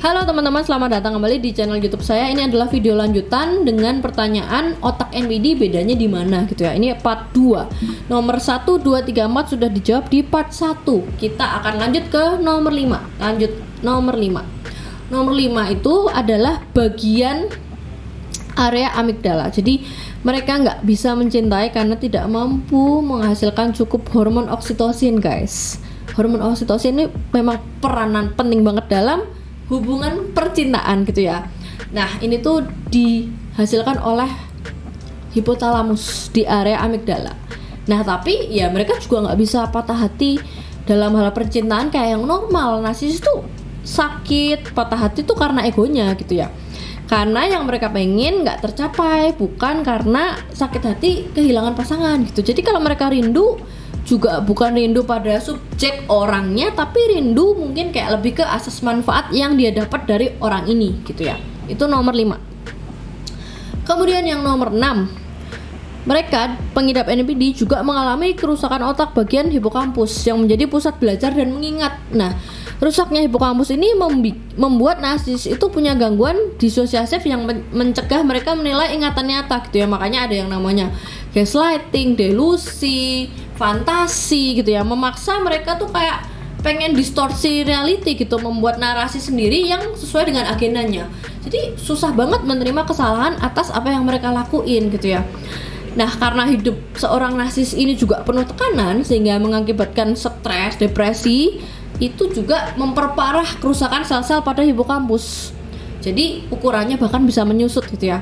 Halo teman-teman, selamat datang kembali di channel YouTube saya. Ini adalah video lanjutan dengan pertanyaan otak NPD bedanya di mana gitu ya. Ini part 2. Nomor 1, 2, 3, 4 sudah dijawab di part 1. Kita akan lanjut ke nomor 5. Lanjut nomor 5. Nomor 5 itu adalah bagian area amigdala. Jadi mereka nggak bisa mencintai karena tidak mampu menghasilkan cukup hormon oksitosin, guys. Hormon oksitosin ini memang peranan penting banget dalam hubungan percintaan gitu ya. Nah, ini tuh dihasilkan oleh hipotalamus di area amigdala. Nah, tapi ya mereka juga nggak bisa patah hati dalam hal percintaan kayak yang normal. Narsis tuh sakit, patah hati tuh karena egonya gitu ya. Karena yang mereka pengen nggak tercapai, bukan karena sakit hati kehilangan pasangan gitu. Jadi kalau mereka rindu juga bukan rindu pada subjek orangnya, tapi rindu mungkin kayak lebih ke asas manfaat yang dia dapat dari orang ini gitu ya. Itu nomor 5. Kemudian yang nomor 6, mereka pengidap NPD juga mengalami kerusakan otak bagian hipokampus yang menjadi pusat belajar dan mengingat. Nah, rusaknya hipokampus ini membuat narsis itu punya gangguan disosiasif yang mencegah mereka menilai ingatan nyata gitu ya. Makanya ada yang namanya gaslighting, delusi, fantasi gitu ya, memaksa mereka tuh kayak pengen distorsi reality gitu, membuat narasi sendiri yang sesuai dengan agendanya. Jadi susah banget menerima kesalahan atas apa yang mereka lakuin gitu ya. Nah, karena hidup seorang narsis ini juga penuh tekanan sehingga mengakibatkan stres, depresi, itu juga memperparah kerusakan sel-sel pada hipokampus. Jadi ukurannya bahkan bisa menyusut gitu ya.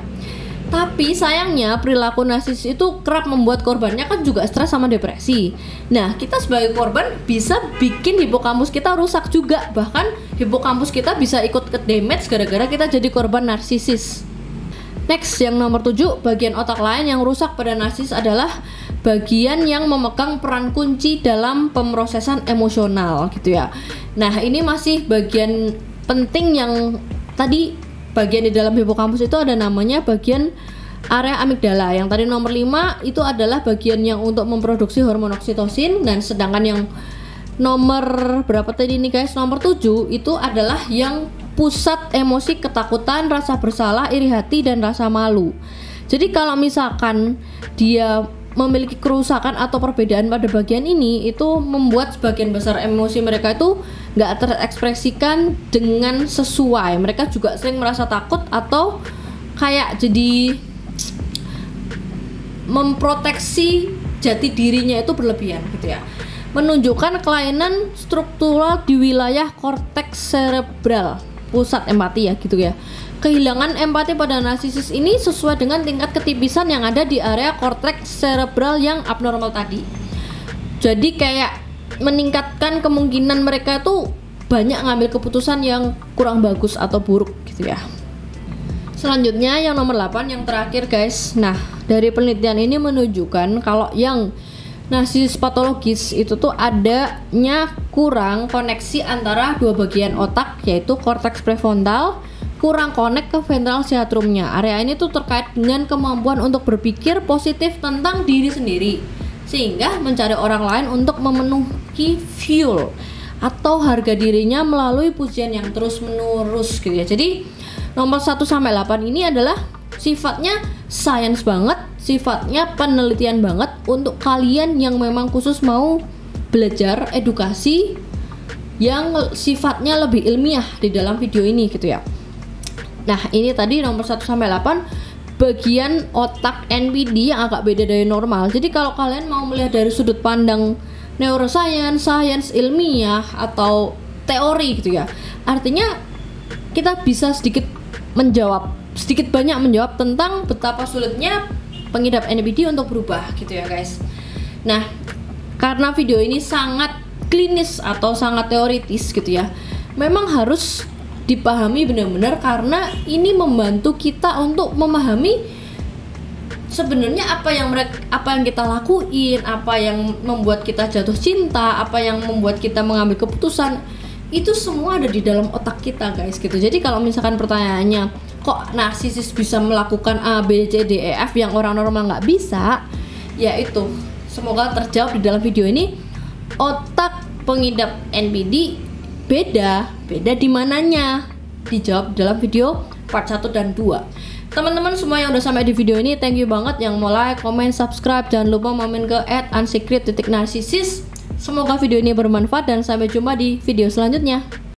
Tapi sayangnya perilaku narsis itu kerap membuat korbannya kan juga stres sama depresi. Nah, kita sebagai korban bisa bikin hipokampus kita rusak juga. Bahkan hipokampus kita bisa ikut ke damage gara-gara kita jadi korban narsisis. Next, yang nomor 7, bagian otak lain yang rusak pada narsis adalah bagian yang memegang peran kunci dalam pemrosesan emosional gitu ya. Nah, ini masih bagian penting yang tadi bagian di dalam hipokampus itu ada namanya bagian area amigdala. Yang tadi nomor 5 itu adalah bagian yang untuk memproduksi hormon oksitosin, dan sedangkan yang nomor berapa tadi nih guys? Nomor 7 itu adalah yang pusat emosi ketakutan, rasa bersalah, iri hati, dan rasa malu. Jadi kalau misalkan dia memiliki kerusakan atau perbedaan pada bagian ini, itu membuat sebagian besar emosi mereka itu nggak terekspresikan dengan sesuai. Mereka juga sering merasa takut atau kayak jadi memproteksi jati dirinya itu berlebihan gitu ya. Menunjukkan kelainan struktural di wilayah korteks cerebral, pusat empati ya gitu ya. Kehilangan empati pada narsisis ini sesuai dengan tingkat ketipisan yang ada di area korteks cerebral yang abnormal tadi. Jadi kayak meningkatkan kemungkinan mereka tuh banyak ngambil keputusan yang kurang bagus atau buruk gitu ya. Selanjutnya yang nomor 8, yang terakhir guys. Nah, dari penelitian ini menunjukkan kalau yang narsisis patologis itu tuh adanya kurang koneksi antara dua bagian otak, yaitu korteks prefrontal, kurang connect ke ventral striatumnya. Area ini tuh terkait dengan kemampuan untuk berpikir positif tentang diri sendiri, sehingga mencari orang lain untuk memenuhi fuel atau harga dirinya melalui pujian yang terus menerus gitu ya. Jadi nomor 1 sampai 8 ini adalah sifatnya science banget, sifatnya penelitian banget untuk kalian yang memang khusus mau belajar edukasi yang sifatnya lebih ilmiah di dalam video ini gitu ya. Nah, ini tadi nomor 1 sampai 8 bagian otak NPD yang agak beda dari normal. Jadi kalau kalian mau melihat dari sudut pandang neuroscience, sains ilmiah atau teori gitu ya, artinya kita bisa sedikit banyak menjawab tentang betapa sulitnya pengidap NPD untuk berubah gitu ya guys. Nah, karena video ini sangat klinis atau sangat teoritis gitu ya, memang harus dipahami benar-benar karena ini membantu kita untuk memahami sebenarnya apa yang kita lakuin, apa yang membuat kita jatuh cinta, apa yang membuat kita mengambil keputusan, itu semua ada di dalam otak kita guys gitu. Jadi kalau misalkan pertanyaannya kok narsisis bisa melakukan A, B, C, D, E, F yang orang normal nggak bisa, ya itu semoga terjawab di dalam video ini. Otak pengidap NPD beda di mananya. dijawab dalam video part 1 dan 2. Teman-teman semua yang udah sampai di video ini, thank you banget. Yang mau like, comment, subscribe, jangan lupa main ke @unsecret.narcissist. Semoga video ini bermanfaat dan sampai jumpa di video selanjutnya.